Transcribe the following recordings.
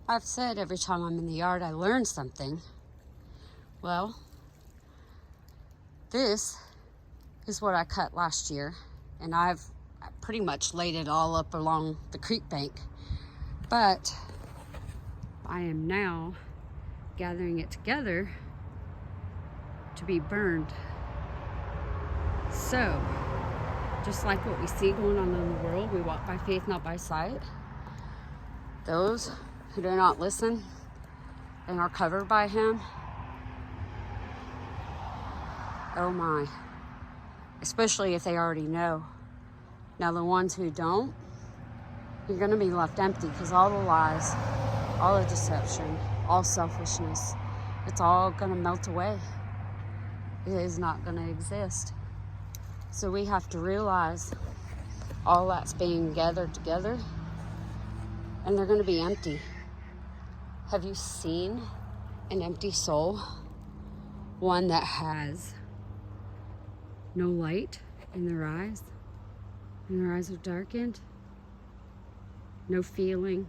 I've said every time I'm in the yard I learn something. Well, this is what I cut last year, and I've pretty much laid it all up along the creek bank. But I am now gathering it together to be burned. So, just like what we see going on in the world, we walk by faith, not by sight. Those who do not listen and are covered by Him, oh my, especially if they already know. Now the ones who don't, you're going to be left empty, because all the lies, all the deception, all selfishness, it's all going to melt away. It is not going to exist. So we have to realize all that's being gathered together, and they're going to be empty. Have you seen an empty soul? One that has no light in their eyes, and their eyes are darkened? No feeling,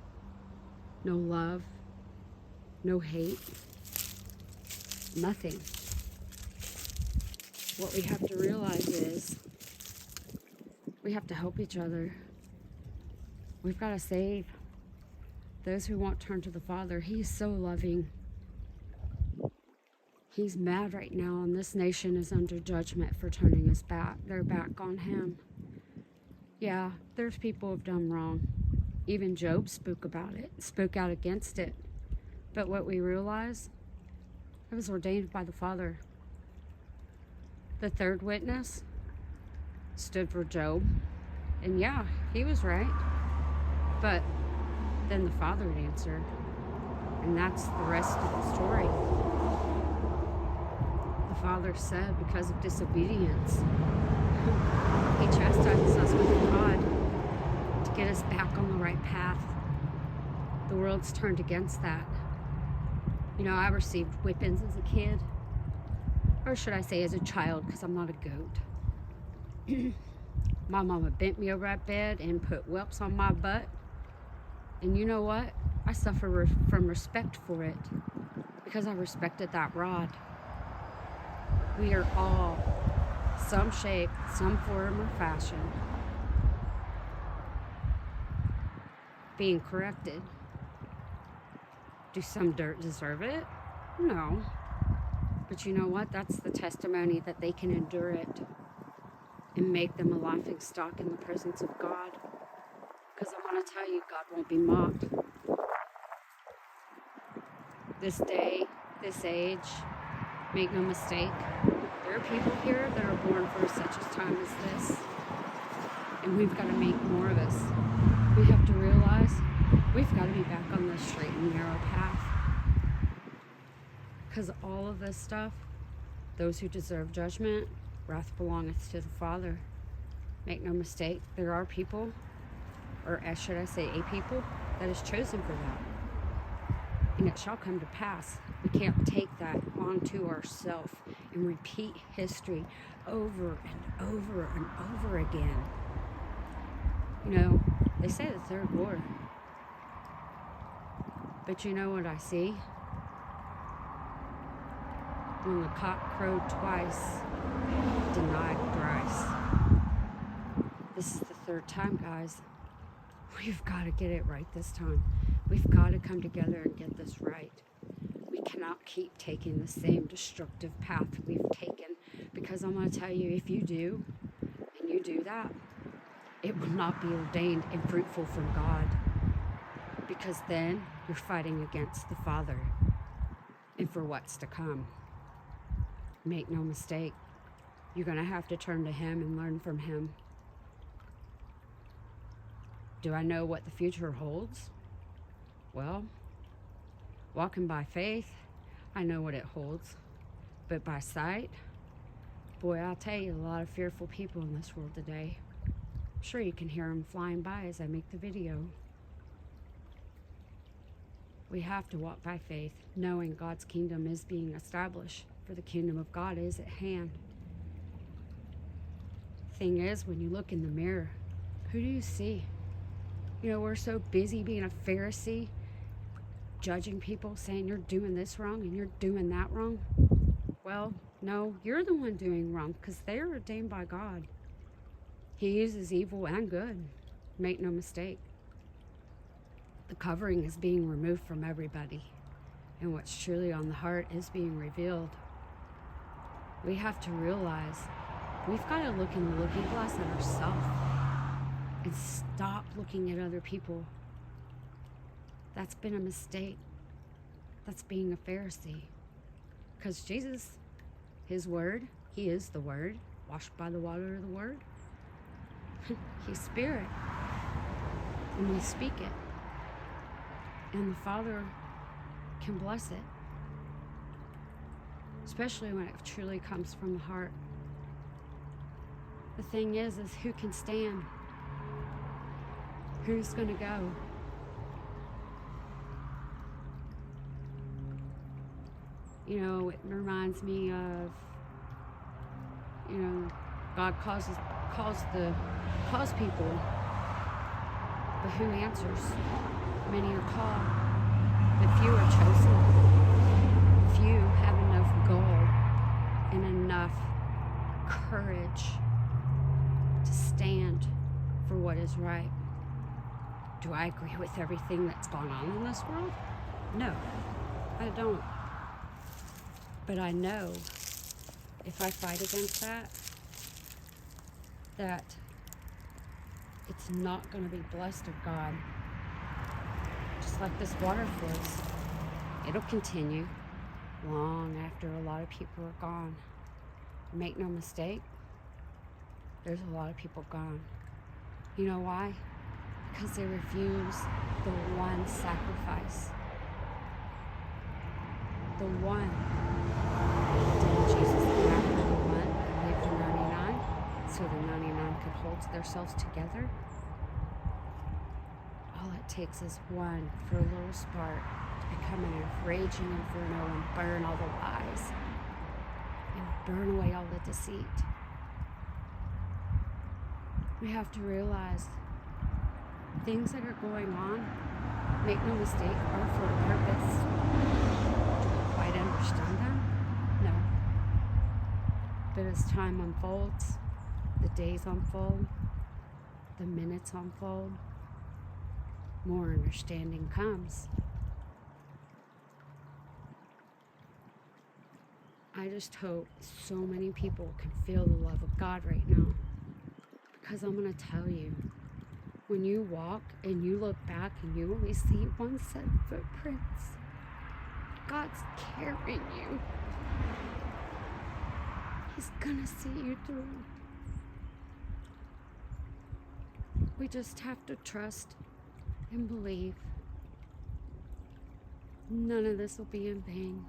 no love, no hate, nothing. What we have to realize is we have to help each other. We've got to save those who won't turn to the Father. He's so loving. He's mad right now, and this nation is under judgment for turning their back on Him. Yeah, there's people who've done wrong. Even Job spoke about it, spoke out against it. But what we realize, it was ordained by the Father. The third witness stood for Job. And yeah, he was right. But then the Father would answer. And that's the rest of the story. The Father said, because of disobedience, He chastises us with a rod to get us back on the right path. The world's turned against that. You know, I received whippings as a kid. Or should I say as a child, because I'm not a goat. My mama bent me over that bed and put whelps on my butt. And you know what? I suffer from respect for it, because I respected that rod. We are all, some shape, some form or fashion, being corrected. Do some dirt deserve it? No. But you know what? That's the testimony that they can endure it and make them a laughing stock in the presence of God. Because I want to tell you, God won't be mocked. This day, this age, make no mistake, there are people here that are born for such a time as this. And we've got to make more of us. We have to realize we've got to be back on the straight and narrow path. Because all of this stuff, those who deserve judgment, wrath belongeth to the Father. Make no mistake, there are people, or should I say a people, that is chosen for that. And it shall come to pass. We can't take that onto ourselves and repeat history over and over and over again. You know, they say the third war. But you know what I see? When the cock crowed twice, denied thrice. This is the third time, guys. We've got to get it right this time. We've got to come together and get this right. We cannot keep taking the same destructive path we've taken, because I'm going to tell you, if you do, and you do that, it will not be ordained and fruitful from God, because then you're fighting against the Father and for what's to come. Make no mistake, you're going to have to turn to Him and learn from Him. Do I know what the future holds? Well, walking by faith, I know what it holds. But by sight, boy, I'll tell you, a lot of fearful people in this world today. I'm sure you can hear them flying by as I make the video. We have to walk by faith, knowing God's kingdom is being established, for the kingdom of God is at hand. Thing is, when you look in the mirror, who do you see? You know, we're so busy being a Pharisee judging people, saying you're doing this wrong and you're doing that wrong. Well, no, you're the one doing wrong, because they're ordained by God. He uses evil and good. Make no mistake. The covering is being removed from everybody, and what's truly on the heart is being revealed. We have to realize we've got to look in the looking glass at ourselves and stop looking at other people. That's been a mistake. That's being a Pharisee. Because Jesus, his word, he is the word, washed by the water of the word. He's spirit. And we speak it. And the Father can bless it. Especially when it truly comes from the heart. The thing is who can stand? Who's going to go? You know, it reminds me of, you know, God calls people, but who answers? Many are called, but few are chosen. Few have enough gall and enough courage to stand for what is right. Do I agree with everything that's gone on in this world? No, I don't. But I know if I fight against that it's not going to be blessed of God. Just like this water flows, it'll continue long after a lot of people are gone. Make no mistake, there's a lot of people gone. You know why? Because they refuse the one sacrifice. The one. Didn't Jesus die for the one and live for 99 so the 99 could hold themselves together? All it takes is one for a little spark to become an raging inferno and burn all the lies and burn away all the deceit. We have to realize things that are going on, make no mistake, are for a purpose. Do we quite understand them? No. But as time unfolds, the days unfold, the minutes unfold, more understanding comes. I just hope so many people can feel the love of God right now. Because I'm going to tell you, when you walk and you look back and you only see one set of footprints, God's carrying you. He's going to see you through. We just have to trust and believe. None of this will be in vain.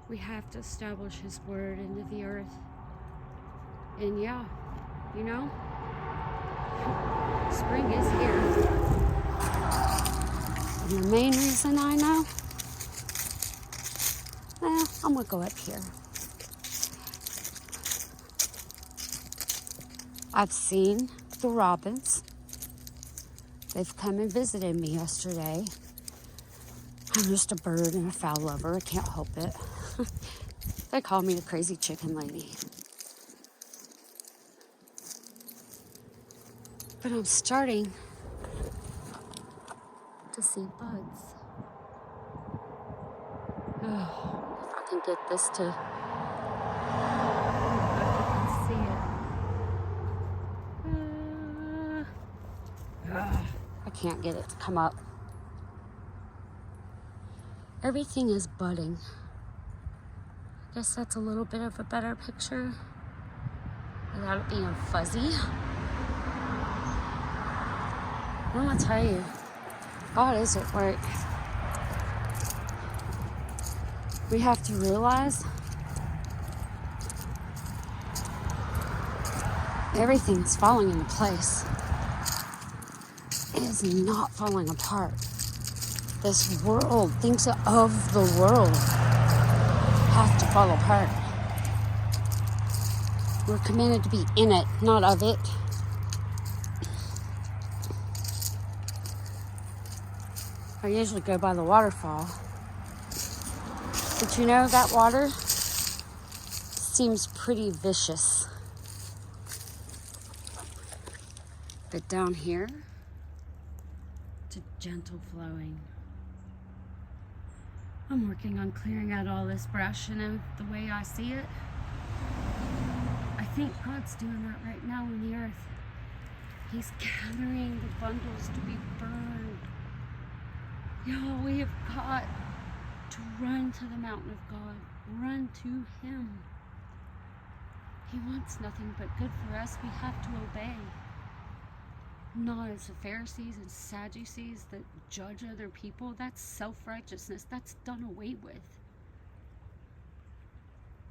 We have to establish His word into the earth. And yeah, you know, spring is here. And the main reason I know, I'm gonna go up here. I've seen the robins. They've come and visited me yesterday. I'm just a bird and a fowl lover. I can't help it. They call me the crazy chicken lady. But I'm starting to see bugs. Oh, if I can get this to... I can see it. I can't get it to come up. Everything is budding. I guess that's a little bit of a better picture without it being fuzzy. I'm gonna tell you, God is at work. We have to realize everything's falling into place. It is not falling apart. This world thinks of the world has to fall apart. We're commanded to be in it, not of it. I usually go by the waterfall. But you know, that water seems pretty vicious. But down here, it's a gentle flowing. I'm working on clearing out all this brush, and the way I see it, I think God's doing that right now on the earth. He's gathering the bundles to be burned. Y'all, we have got to run to the mountain of God. Run to Him. He wants nothing but good for us. We have to obey. Not as the Pharisees and Sadducees that judge other people. That's self-righteousness. That's done away with.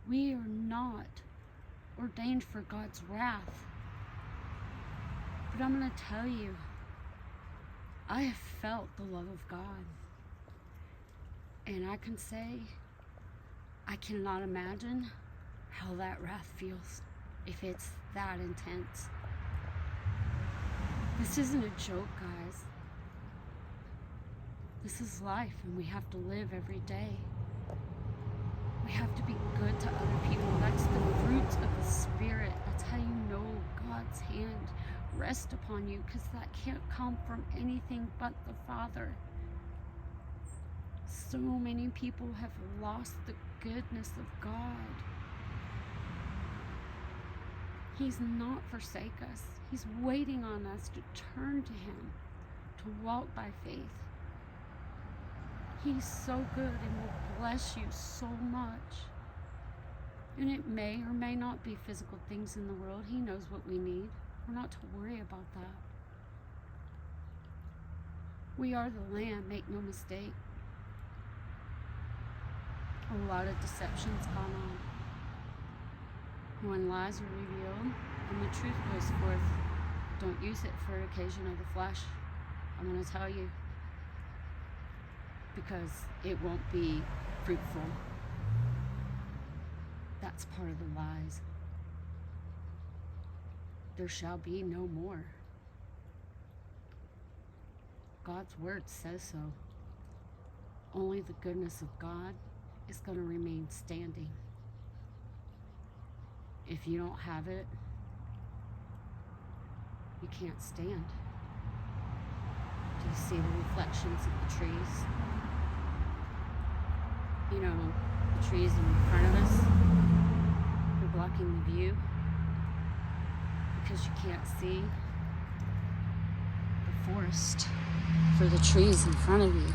We are not ordained for God's wrath. But I'm going to tell you, I have felt the love of God. And I can say, I cannot imagine how that wrath feels if it's that intense. This isn't a joke, guys. This is life, and we have to live every day. We have to be good to other people. That's the fruits of the Spirit. That's how you know God's hand rest upon you, because that can't come from anything but the Father. So many people have lost the goodness of God. He's not forsake us. He's waiting on us to turn to Him, to walk by faith. He's so good and will bless you so much. And it may or may not be physical things in the world. He knows what we need. We're not to worry about that. We are the Lamb, make no mistake. A lot of deception's gone on. When lies are revealed and the truth goes forth, don't use it for occasion of the flesh. I'm going to tell you. Because it won't be fruitful. That's part of the lies. There shall be no more. God's word says so. Only the goodness of God is going to remain standing. If you don't have it, you can't stand. Do you see the reflections of the trees? You know, the trees in front of us, they're blocking the view because you can't see the forest for the trees in front of you.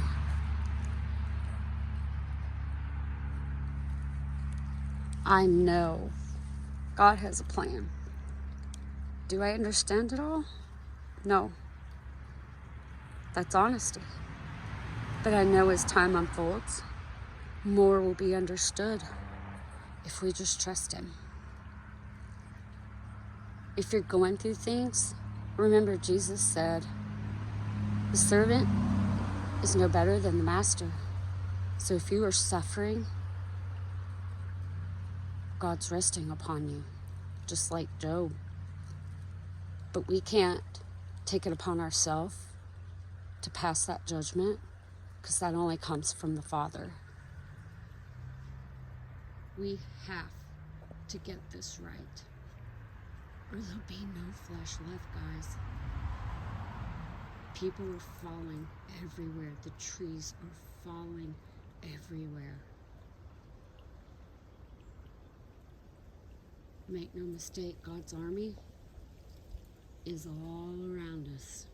I know God has a plan. Do I understand it all? No. That's honesty. But I know as time unfolds, more will be understood if we just trust Him. If you're going through things, remember Jesus said, the servant is no better than the master. So if you are suffering, God's resting upon you, just like Job. But we can't take it upon ourselves to pass that judgment, because that only comes from the Father. We have to get this right, or there'll be no flesh left, guys. People are falling everywhere. The trees are falling everywhere. Make no mistake, God's army is all around us,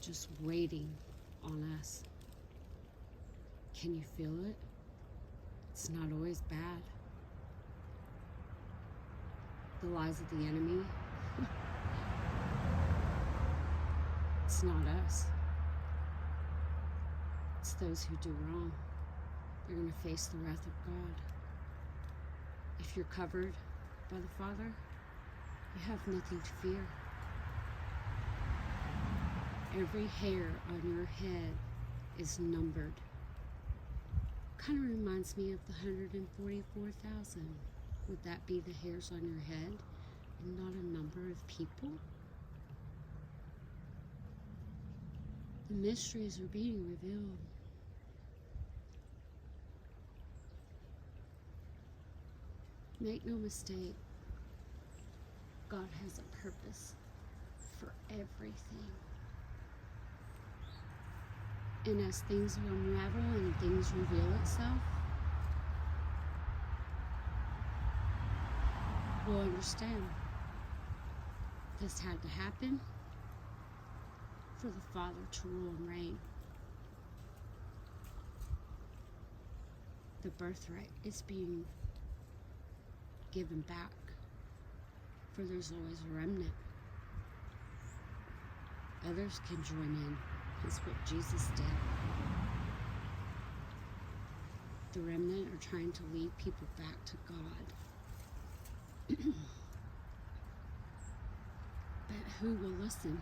just waiting on us. Can you feel it? It's not always bad. The lies of the enemy, it's not us. It's those who do wrong. They're going to face the wrath of God. If you're covered by the Father, you have nothing to fear. Every hair on your head is numbered. Kind of reminds me of the 144,000. Would that be the hairs on your head and not a number of people? The mysteries are being revealed. Make no mistake, God has a purpose for everything. And as things unravel and things reveal itself, we'll understand this had to happen for the Father to rule and reign. The birthright is being given back, for there's always a remnant. Others can join in. That's what Jesus did. The remnant are trying to lead people back to God. But who will listen?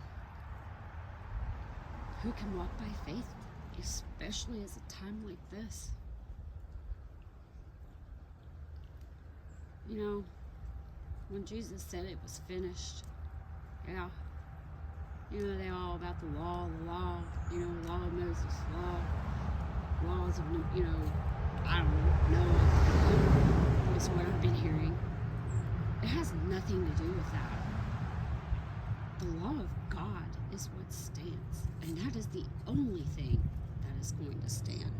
Who can walk by faith, especially as a time like this? You know, when Jesus said it was finished, yeah, you know, they're all about the law, you know, law of Moses, laws of, you know, I don't know, is what I've been hearing. It has nothing to do with that. The law of God is what stands, and that is the only thing that is going to stand.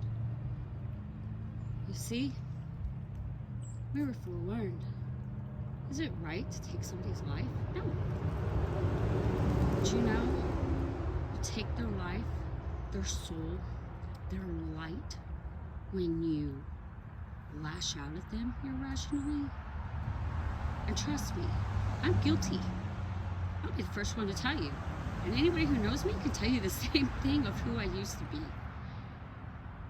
You see, we were forewarned. Is it right to take somebody's life? No. But you know, you take their life, their soul, their light, when you lash out at them irrationally. And trust me, I'm guilty. I'll be the first one to tell you. And anybody who knows me can tell you the same thing of who I used to be.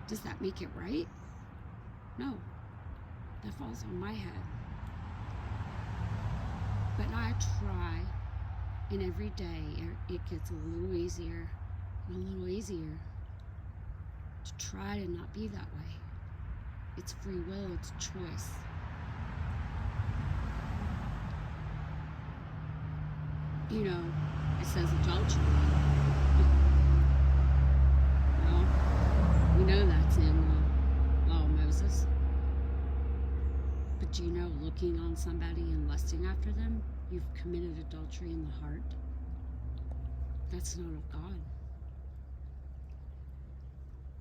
Does that make it right? No. That falls on my head. But I try, and every day it gets a little easier and a little easier to try to not be that way. It's free will, it's choice. You know, it says adultery. Well, we know that's in the law of Moses. But do you know, looking on somebody and lusting after them, you've committed adultery in the heart? That's not of God.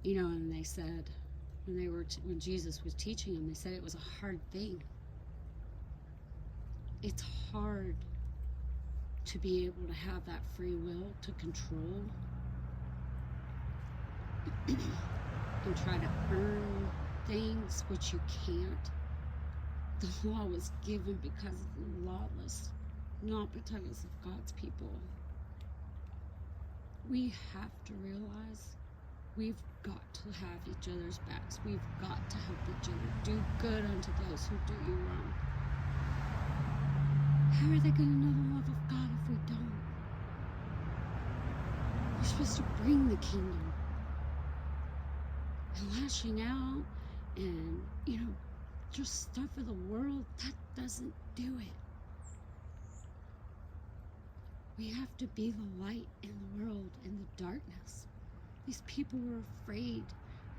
You know, and they said, when Jesus was teaching them, they said it was a hard thing. It's hard to be able to have that free will to control and try to earn things which you can't. The law was given because of the lawless, not because of God's people. We have to realize we've got to have each other's backs. We've got to help each other. Do good unto those who do you wrong. How are they going to know the love of God if we don't? We're supposed to bring the kingdom. And lashing out and, you know, just stuff of the world, that doesn't do it. We have to be the light in the world, in the darkness. These people were afraid.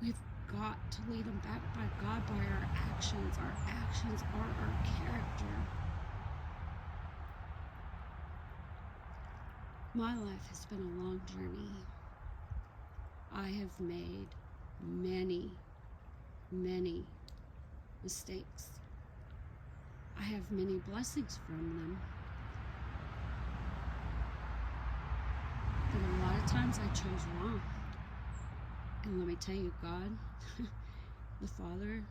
We've got to lead them back by God by our actions. Our actions are our character. My life has been a long journey. I have made many, many mistakes. I have many blessings from them. But a lot of times I chose wrong. And let me tell you, God, the Father,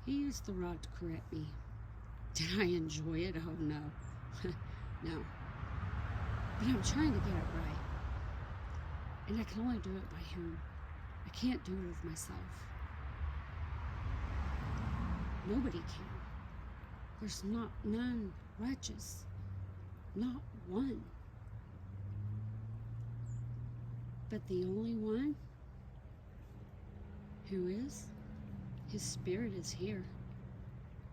He used the rod to correct me. Did I enjoy it? Oh, no. No. But I'm trying to get it right. And I can only do it by Him. I can't do it with myself. Nobody can. There's none righteous. Not one. But the only one who is, His Spirit is here.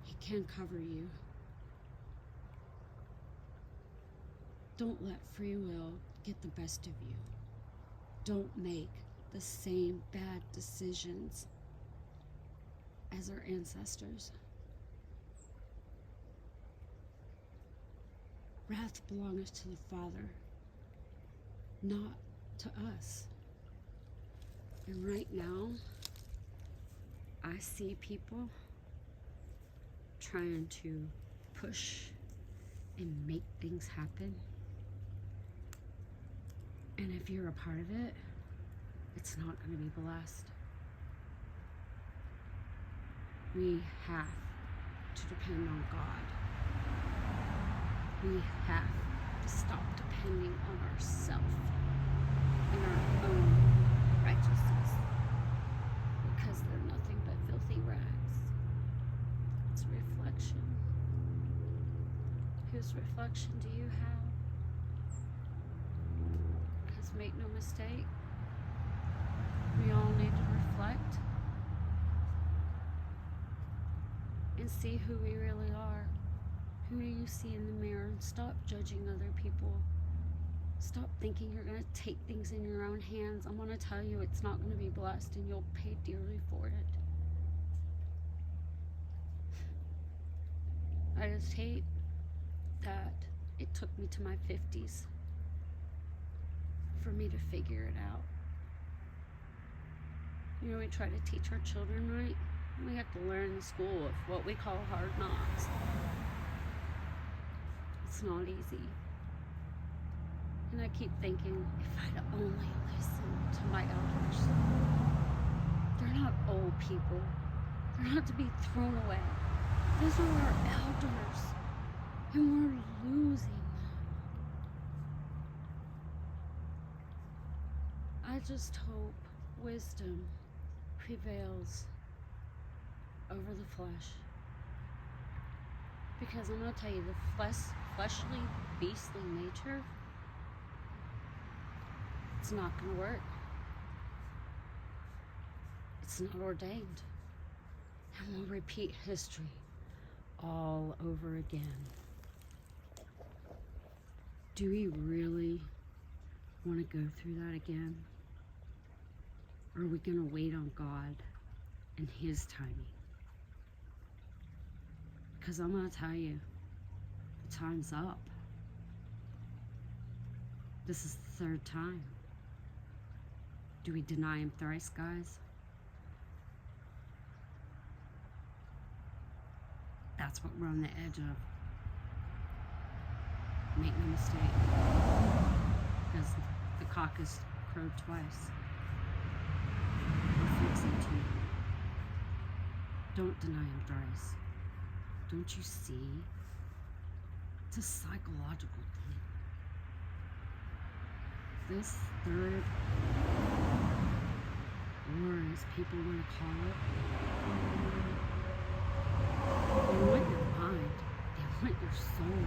He can cover you. Don't let free will get the best of you. Don't make the same bad decisions as our ancestors. Wrath belongs to the Father, not to us. And right now, I see people trying to push and make things happen. And if you're a part of it, it's not going to be blessed. We have to depend on God. We have to stop depending on ourselves and our own righteousness, because they're nothing but filthy rags. It's a reflection. Whose reflection do you have? Because make no mistake, we all need to reflect and see who we really are. Who do you see in the mirror? Stop judging other people. Stop thinking you're going to take things in your own hands. I'm going to tell you it's not going to be blessed, and you'll pay dearly for it. I just hate that it took me to my 50s for me to figure it out. You know, we try to teach our children right. We have to learn in school of what we call hard knocks. It's not easy. And I keep thinking, if I'd only listened to my elders. They're not old people. They're not to be thrown away. Those are our elders. And we're losing them. I just hope wisdom prevails over the flesh. Because I'm going to tell you, the fleshly, beastly nature, it's not going to work. It's not ordained. And we'll repeat history all over again. Do we really want to go through that again? Or are we going to wait on God and His timing? Because I'm going to tell you, the time's up. This is the third time. Do we deny Him thrice, guys? That's what we're on the edge of. Make no mistake. Because the cock has crowed twice. We're fixing to. Don't deny Him thrice. Don't you see? It's a psychological thing. This third war, as people want to call it, they want your mind. They want your soul.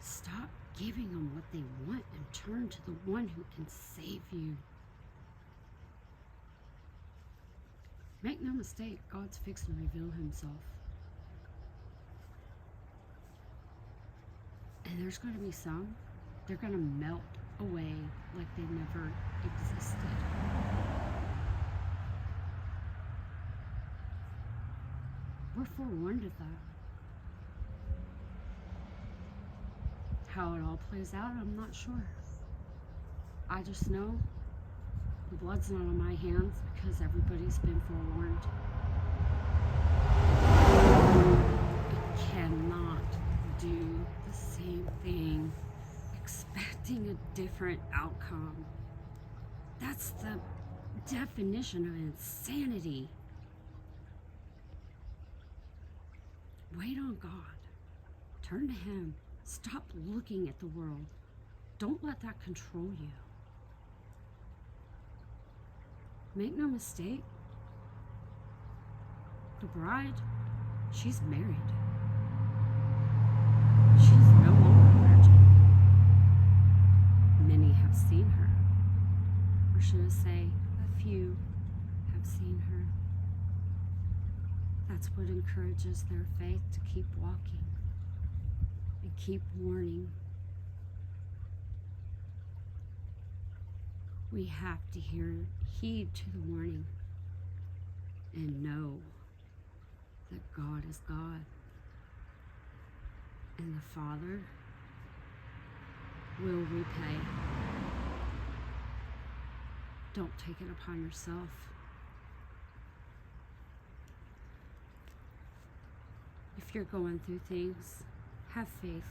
Stop giving them what they want and turn to the one who can save you. Make no mistake, God's fixing to reveal Himself. And there's going to be some, they're going to melt away like they never existed. We're forewarned of that. How it all plays out, I'm not sure. I just know the blood's not on my hands because everybody's been forewarned. You cannot do the same thing expecting a different outcome. That's the definition of insanity. Wait on God. Turn to Him. Stop looking at the world. Don't let that control you. Make no mistake, the bride, she's married. She's no longer a virgin. Many have seen her. Or should I say, a few have seen her. That's what encourages their faith to keep walking and keep warning. We have to heed to the warning and know that God is God, and the Father will repay. Don't take it upon yourself. If you're going through things, have faith.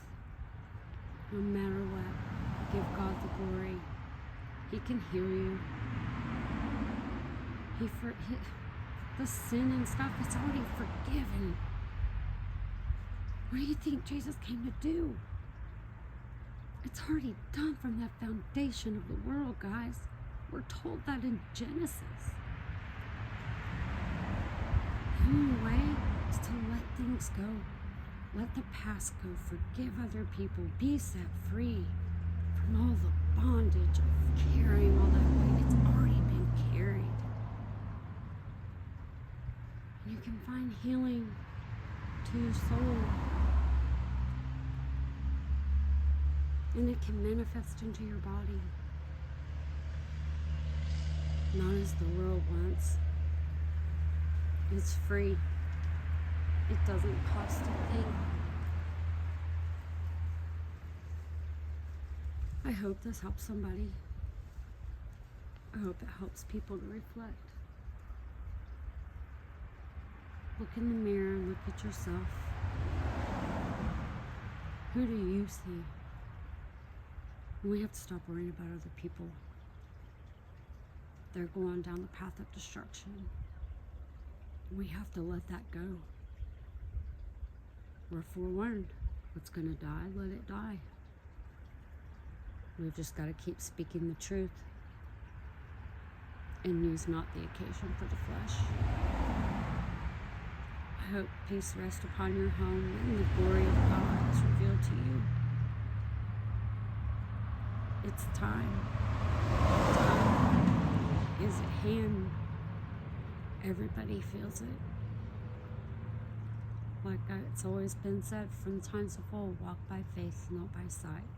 No matter what, give God the glory. He can heal you. The sin and stuff is already forgiven. What do you think Jesus came to do? It's already done from the foundation of the world, guys. We're told that in Genesis. The only way is to let things go. Let the past go. Forgive other people. Be set free from all the bondage of carrying all that weight. It's already been carried. And you can find healing to your soul. And it can manifest into your body. Not as the world wants. It's free. It doesn't cost a thing. I hope this helps somebody. I hope it helps people to reflect. Look in the mirror and look at yourself. Who do you see? We have to stop worrying about other people. They're going down the path of destruction. We have to let that go. We're forewarned. What's going to die, let it die. We've just got to keep speaking the truth and use not the occasion for the flesh. I hope peace rest upon your home and the glory of God is revealed to you. It's time. Time is at hand. Everybody feels it. Like it's always been said from times of old, walk by faith, not by sight.